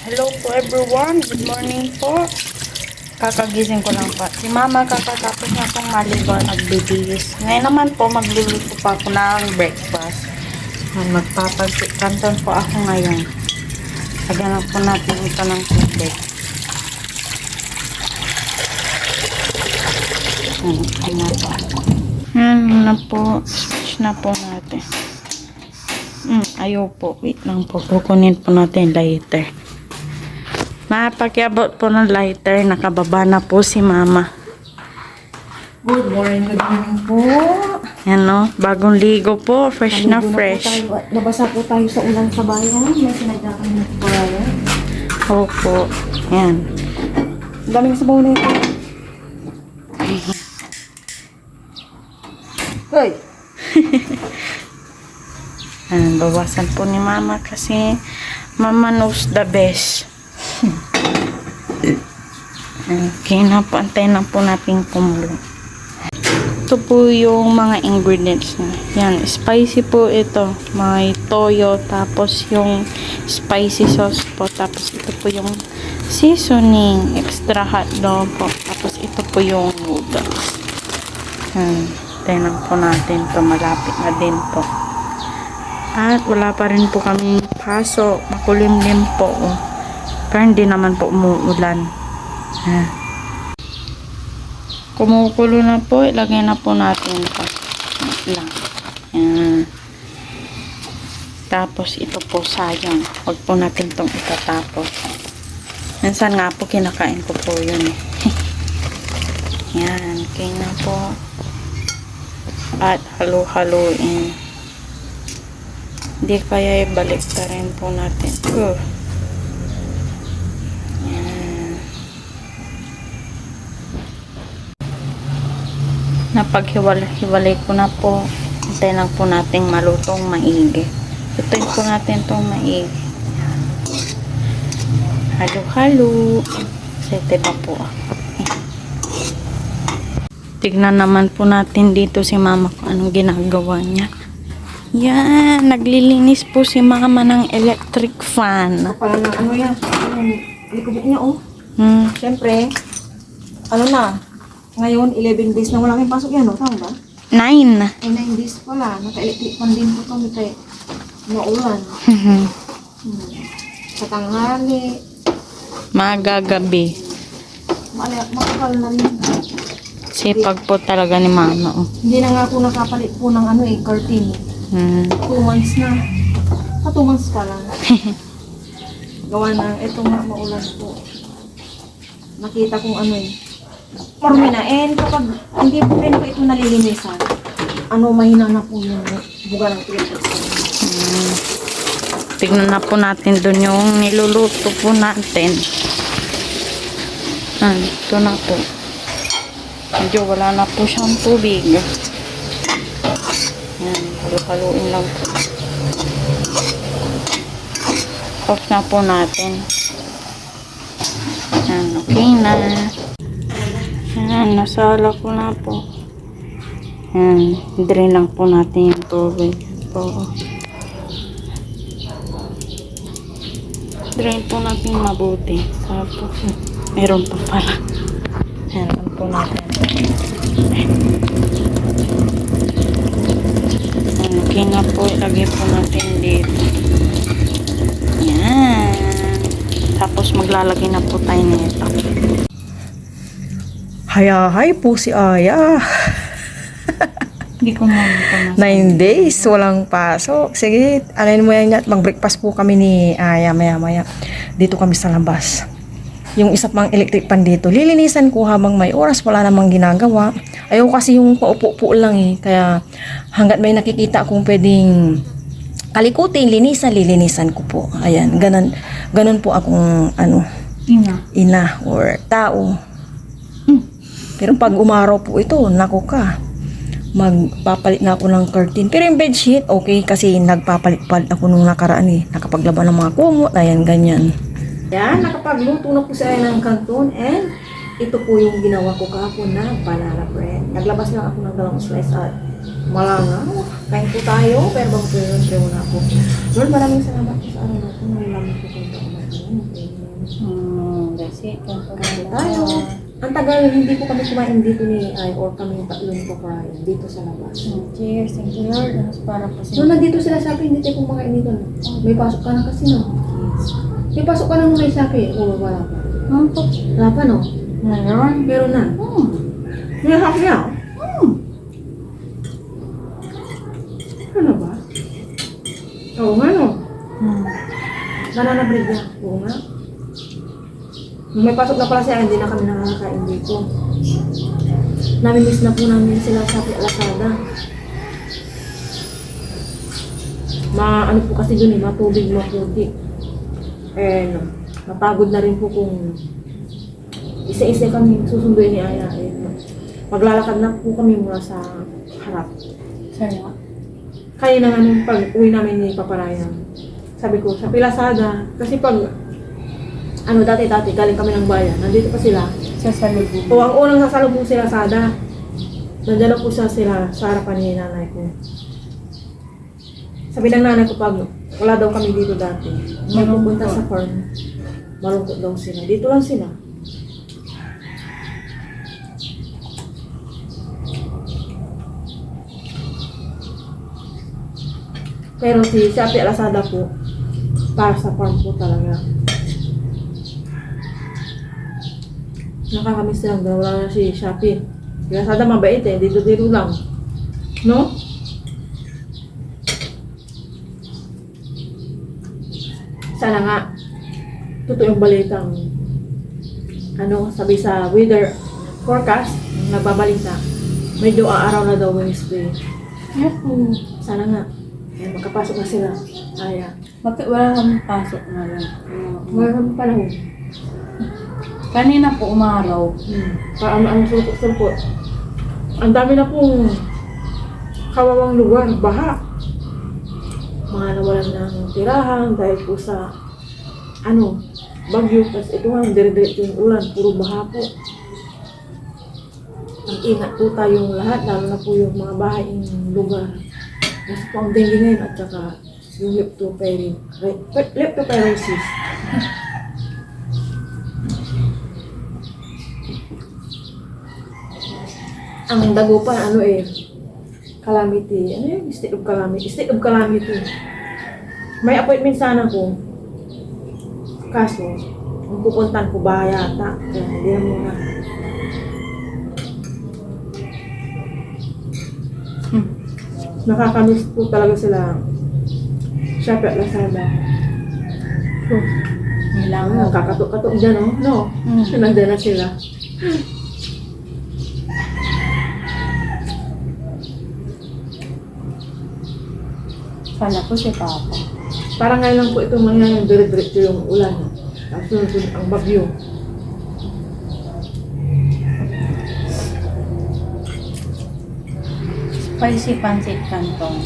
Hello po everyone. Good morning po. Kakagising ko lang po. Si mama kakatapos na pong maligo nagbibihis. Ngayon naman po magluluto pa ako ng breakfast. Magpapagkanton po ako ngayon. Lagyan po natin ito ng tubig. Ayan na po. Ayan na po. Switch na po natin. Ayaw po. Wait lang po. Kukunin po natin lighter. Mapakiabot po ng lighter. Nakababa na po si mama. Good morning po. Yan o. Bagong ligo po. Fresh na fresh. Nabasa po tayo sa ulan sa bayan. May sinadya kami na po. Opo. Yan. Daming sabaw na ito. Hoy! Yan. Bawasan po ni mama kasi mama knows the best. Okay na po. Antayin lang po natin kumulo. Ito po yung mga ingredients na. Yan. Spicy po ito. May toyo. Tapos yung spicy sauce po. Tapos ito po yung seasoning. Extra hot dog po. Tapos ito po yung noodles. Yan. Antayin lang po natin ito. Malapit na din po. At wala pa rin po kami pasok. Makulimlim po. Pero hindi naman po umuulan. Kumukulo na po. Ilagay na po natin ito. Lang. Yan. Tapos ito po sayang. Huwag po natin itong itatapos. Minsan nga po kinakain ko po yun. Yan. Okay na po. At halo-haloin. Hindi kaya ibalik ta rin po natin. Napaghiwalay ko na po. Hintayin lang po natin malutong maigi. Lutuin po natin itong maigi. Halo-halo. Excited na po ako. Tignan naman po natin dito si mama kung anong ginagawa niya. Yan. Naglilinis po si mama ng electric fan. Parang ano yan. Likubit niya oh. Siyempre, ano na. Ngayon, 11 days na wala kang pasok yan, no? Tama ba? 9. Ay, 9 days pala. Naka-electric fan din po ito. Maulan. Sa tanghali. Magagabi. Makakal na rin. Sipag po talaga ni mama. Oh. Hindi na nga ako nakapalit po ng curtain. 2 months na. 2 months pa lang. Gawa na, ito nga maulan po. Nakita kong marumi na. And kapag hindi po rin po ito nalilinisan, mahina na po yung buga ng electric fan. Tignan na po natin doon yung niluluto po natin. Ito na po. Medyo wala na po siyang tubig. Yan, halo-haloin lang po. Off na po natin. Yan, okay na. Yan, nasala ko na po. Yan, drain lang po natin yung tubig. Po. Drain po natin mabuti. Tapos, meron pa pala. Yan, lang po natin. Okay na po, ilagay po natin dito. Yan. Tapos maglalagay na po tayo nito. Hayahay po si Aya. Hindi ko muna 9 days, walang pasok. Sige, alain mo yan at mag-breakfast po kami ni Aya maya-maya. Dito kami sa labas. Yung isa pang electric pan dito, lilinisan ko habang may oras, wala namang ginagawa. Ayaw kasi yung paupo-upo lang Kaya hanggat may nakikita akong pwedeng kalikutin, lilinisan ko po. Ayan, ganun po akong ina or tao. Pero pag umaraw po ito, naku ka. Magpapalit na ako ng curtain. Pero yung bedsheet, okay kasi nagpapalit-palit ako nung nakaraan Nakapaglaban ng mga kumot, ayan, ganyan. Yan, nakapagluto na po siya ng canton and ito po yung ginawa ko kahapon na banana bread. Naglabas lang ako ng dalawang slice at malangaw. Kain po tayo, pero bago po yun, share muna ako. Lord, maraming salamat po sa araw na ito. Maraming po kayo. Kasi ito Tayo. Ang tagal, hindi po kami kumain dito ni Ay or kami yung tatlo ni Kumain dito sa labas. Cheers. Thank you, Lord. Para po So, nandito sila sa akin, hindi tayo kumakain dito. No? May pasok ka na kasi, no? May pasok ka na nung may sapi. O, wala pa. Wala pa, no? Ngayon? Meron na. May sapi na. Ano ba? Oo nga, no? Banana bread yan. Oo nga. Nung may pasok na pala siya, hindi na kami nakakain dito. Namimiss na po namin sila sa Lazada. Ano po kasi dun matubig, maputi. Napagod na rin po kung isa-isa kami susunduin ni Aya. Maglalakad na po kami mula sa harap. Saya. Kaya na nga nung pag-uwi namin ni Paparayan. Sabi ko, sa Lazada, kasi pag dati-dati, galing kami ng bayan, nandito pa sila. Sa salubong. O, ang unang sasalubong sila Lazada. Nandiyan na po sila sa harapan ni nanay ko. Sabi ng nanay ko, pag wala daw kami dito dati, may pupunta sa farm, malungkot daw sila. Dito lang sila. Pero si Shopee Lazada po, para sa farm po talaga. Nakakamiss lang daw wala na si Shopee. Si Lazada mabait dito lang. No? Sana nga, totoo yung balitang sabi sa weather forecast, nagbabalita, medyo aaraw na daw Wednesday. Sana nga, makapasok na sila. Bakit wala kami pasok na lang? Wala naman panahon. Kanina po umaraw. Ang sulpot-sulpot. Ang dami na pong kawawang lugar, baha. Mga nawalan ng tirahan dahil po sa bagyo. Tapos ito nga, dire-diretso yung ulan, puro baha po. Ang ingat po tayong lahat, lalo na po yung mga bahay ng lugar. Kasi po ang dengue ngayon at saka yung leptospirosis. Ang dagupan, calamity. Ano yung state of calamity? State of calamity. May appointment sana ko. Kaso, ang pupuntan ko ba yata? Kaya hindi na muna. Nakakamiss po talaga sila. Shopee at Lazada. Kakatok-katok dyan, no? No? Nandiyan na sila. Kala ko si Papa. Parang ngayon lang po itong mangyayang dire-diretso yung ulan. Tapos sunod ang bagyo. Spicy pancit canton.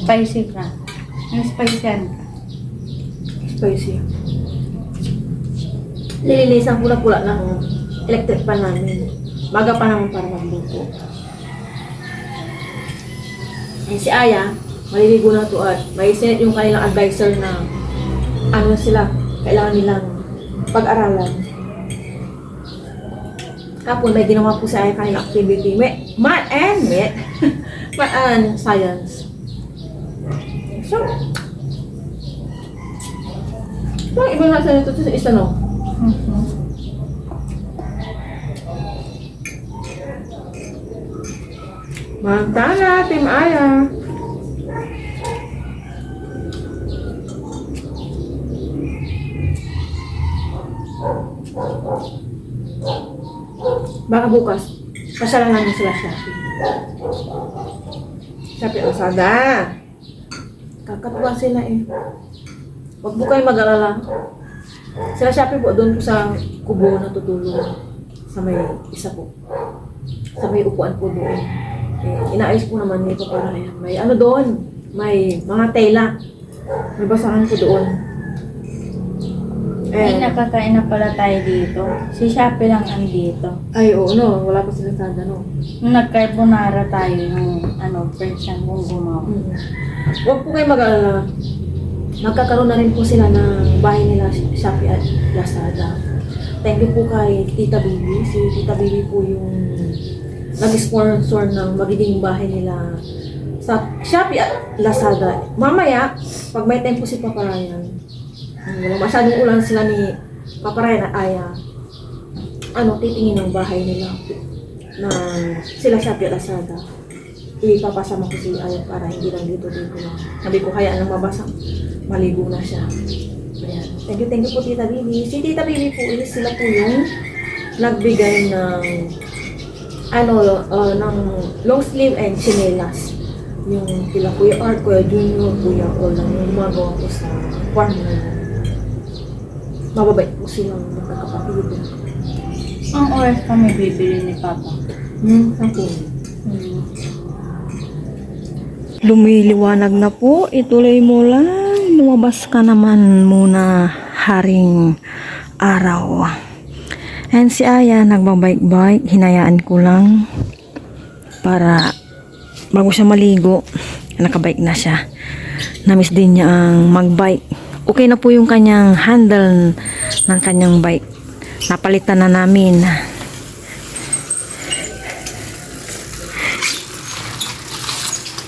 Spicy ka. Yung spicyan ka. Spicy. Nilinisan pula-pula ng electric pan namin. Maga pa naman para magluto. Si Aya, maliligo na to at may sinet yung kanilang advisor na sila, kailangan nilang pag-aralan. Kapon may ginawa po sa Aya kanilang activity. Math and science. So, parang ibang nasa nito sa isa, no? Mantana, Team Aya. Baka bukas, pasyalan namin sila Shopee. Shopee Lazada. Kakatuwa sila Huwag po kayo mag-alala. Sila Shopee po, doon po sa kubo natutulog. Sa may isa po. Sa may upuan po doon. Inaayos po naman nito para yan. May doon. May mga tela. May basahan po doon. Ay, nakakain na pala tayo dito. Si Shopee lang andito. Ay, oo, no. Wala pa sila Lazada, no. Nung nag-carbonara tayo, yung first time kong gumawa. Huwag po kayo mag-alala. nagkakaroon na rin po sila ng bahay nila Shopee at Lazada. Thank you po kay Tita Bibi. Si Tita Bibi po yung nag-sponsor ng magiging bahay nila sa Shopee at Lazada. Mamaya, pag may time po si Papa Ryan, masyadong ulan sila ni Papa Ryan at Aya, titingin ng bahay nila na sila Shopee at Lazada. Ipapasama ko si Aya para hindi lang dito na. Sabi ko, hayaan lang mabasa. Maligo na siya. Ayan. Thank you po Tita Bibi. Si Tita Bibi po, sila po yung nagbigay ng ng long sleeve and chinelas. Yung kila Kuya Art, Kuya Junior, Kuya Olang, yung gumagawa ko sa farm na yun. Mababait po silang magkakapatid. Ang oras kami bibili ni Papa. Something. Lumiliwanag na po. Ituloy mo lang. Lumabas ka naman muna, haring araw. And si Aya nagbabike-bike. Hinayaan ko lang para bago siya maligo, nakabike na siya. Namiss din niya ang magbike. Okay na po yung kanyang handle ng kanyang bike. Napalitan na namin.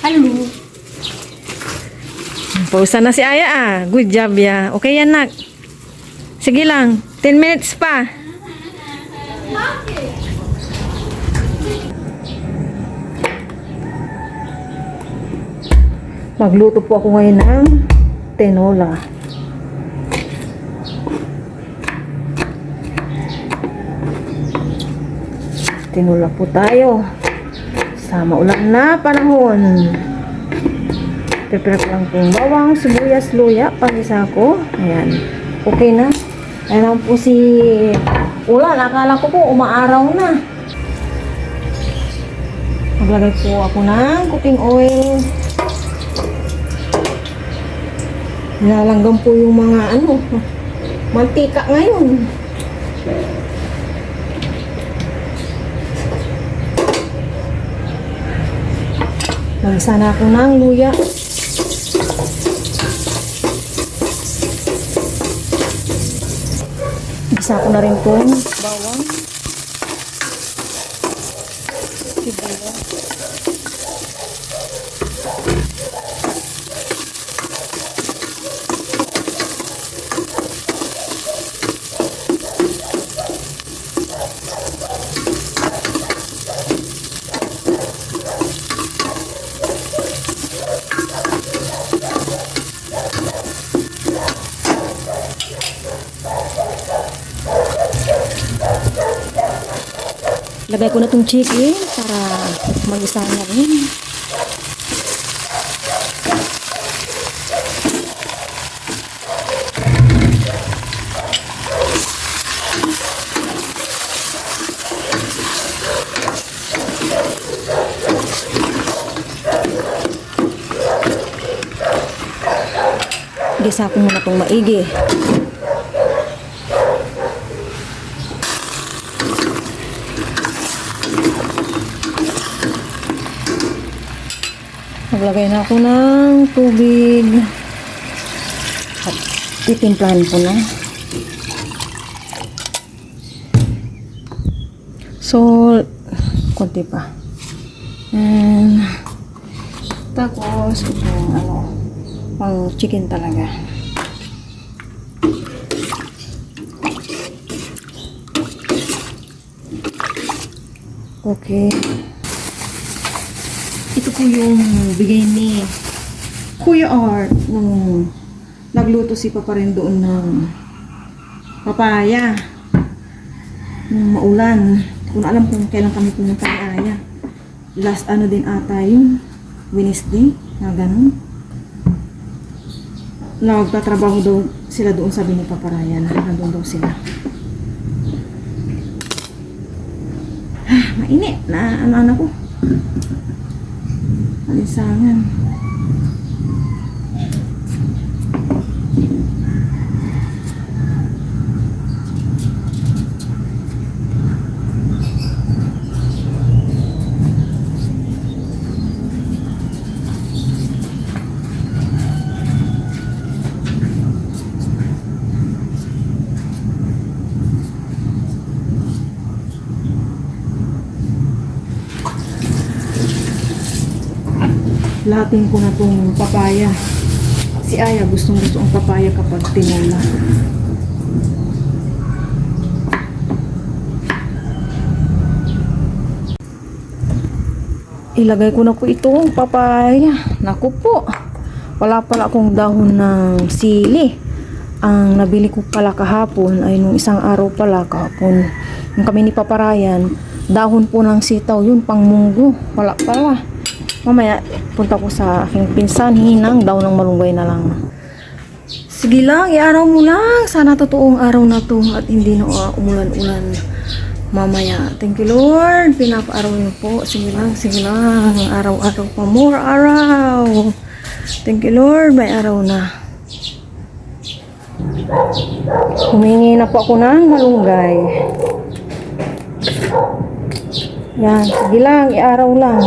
Hello. Pausa na si Aya Good job ya. Okay yan nak. Sige lang. 10 minutes pa. Magluto po ako ngayon ng tinola. Tinola po tayo. Sa maulan na panahon. Prepare ko lang pong bawang, sibuyas, luya, pangisa ko. Ayan. Okay na. Ayan lang po si ulan. Akala ko po umaaraw na. Maglagay po ako ng cooking oil. Nilalanggam po yung mga mantika ngayon. Magisa na ako ng luya. Gisa ko na rin po bawang. Sibuyas. Lagay ko na itong chicken para mag-isa na rin. Gisa ko muna itong maigi. Maglagay na ako ng tubig at titimplahan ko na. So, konti pa. And tapos itong pang chicken talaga. Okay. Ito po yung bigay ni Kuya Art nung nagluto si Papa rin doon ng papaya nung maulan. Kung alam kung kailan kami pumunta ni Aya. Last din ata yung Wednesday na ganun. Nagtatrabaho daw sila doon, sabi ni Papa Ryan. Nandun daw sila. Mainit na ano ko. Alisangan. Lahatin ko na tong papaya. Si Aya gustong gusto ang papaya kapag tinola. Ilagay ko na po itong papaya. Naku po. Wala pala akong dahon ng sili. Ang nabili ko pala kahapon ay nung isang araw pala kahapon. Nung kami ni Paparayan, dahon po ng sitaw yun, pang munggo. Wala pala. Mamaya, punta ko sa aking pinsan, hinang daw ng malunggay na lang. Sige lang, i-araw mo lang. Sana totoong araw na to at hindi na umulan-ulan mamaya. Thank you, Lord. Pinapaaraw niyo po. Sige lang, sige lang. Araw-araw pa. More araw. Thank you, Lord. May araw na. Humingi na po ako ng malunggay. Yan. Sige lang, i-araw lang.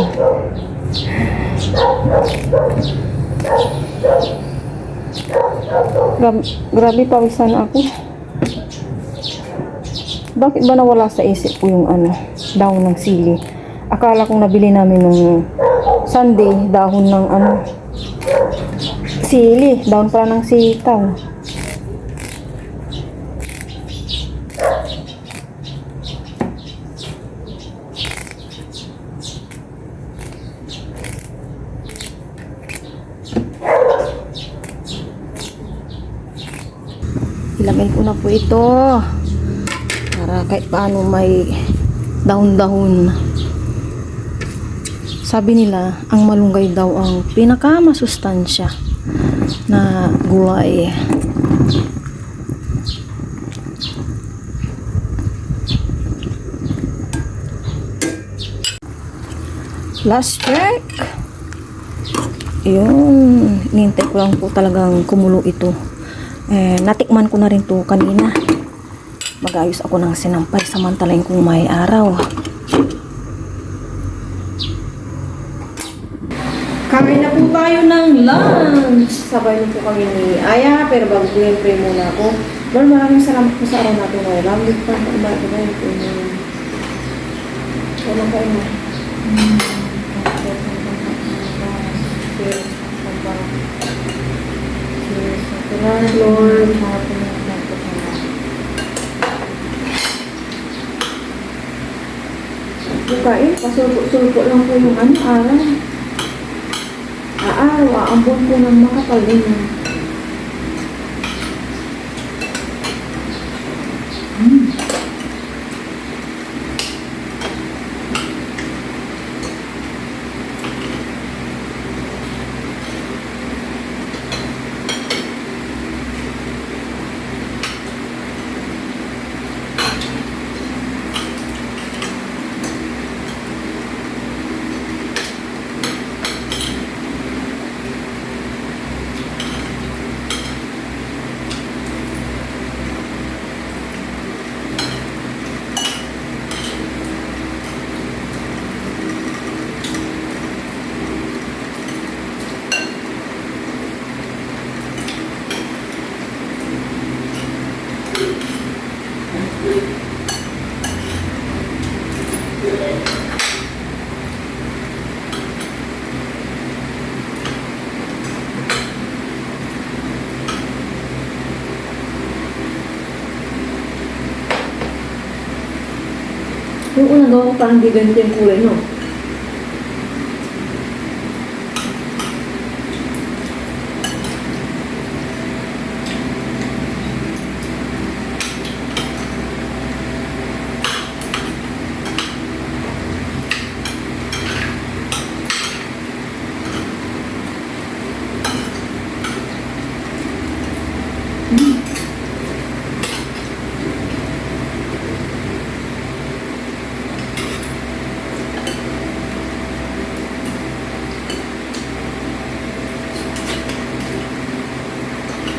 Grabe pawisan ako. Bakit ba nawala sa isip ko yung dahon ng sili? Akala kong nabili namin nung Sunday, dahon ng sili. Dahon pala ng sitaw. Ilagay ko na po ito. Para kahit paano may dahon-dahon. Sabi nila, ang malunggay daw ang pinakamasustansya na gulay. Last check. Yun. Nintay ko lang po talagang kumulo ito. Natikman ko na rin to kanina. Mag-ayos ako ng sinampay samantalain kung may araw. Kain na po tayo ng lunch. Sabay na po kami ni Aya, pero bago ko yung pray muna ako. Lord, maraming salamat po sa araw natin ngayon. Lamig pa, kumain po yun. Walang kain na. Lord, bukain, pasulpo lang po yung araw. Aambon po ng makapal din. Yung una gawa ko parang di ganito yung kulay, no?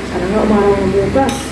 Sana nga umaraw ng bukas.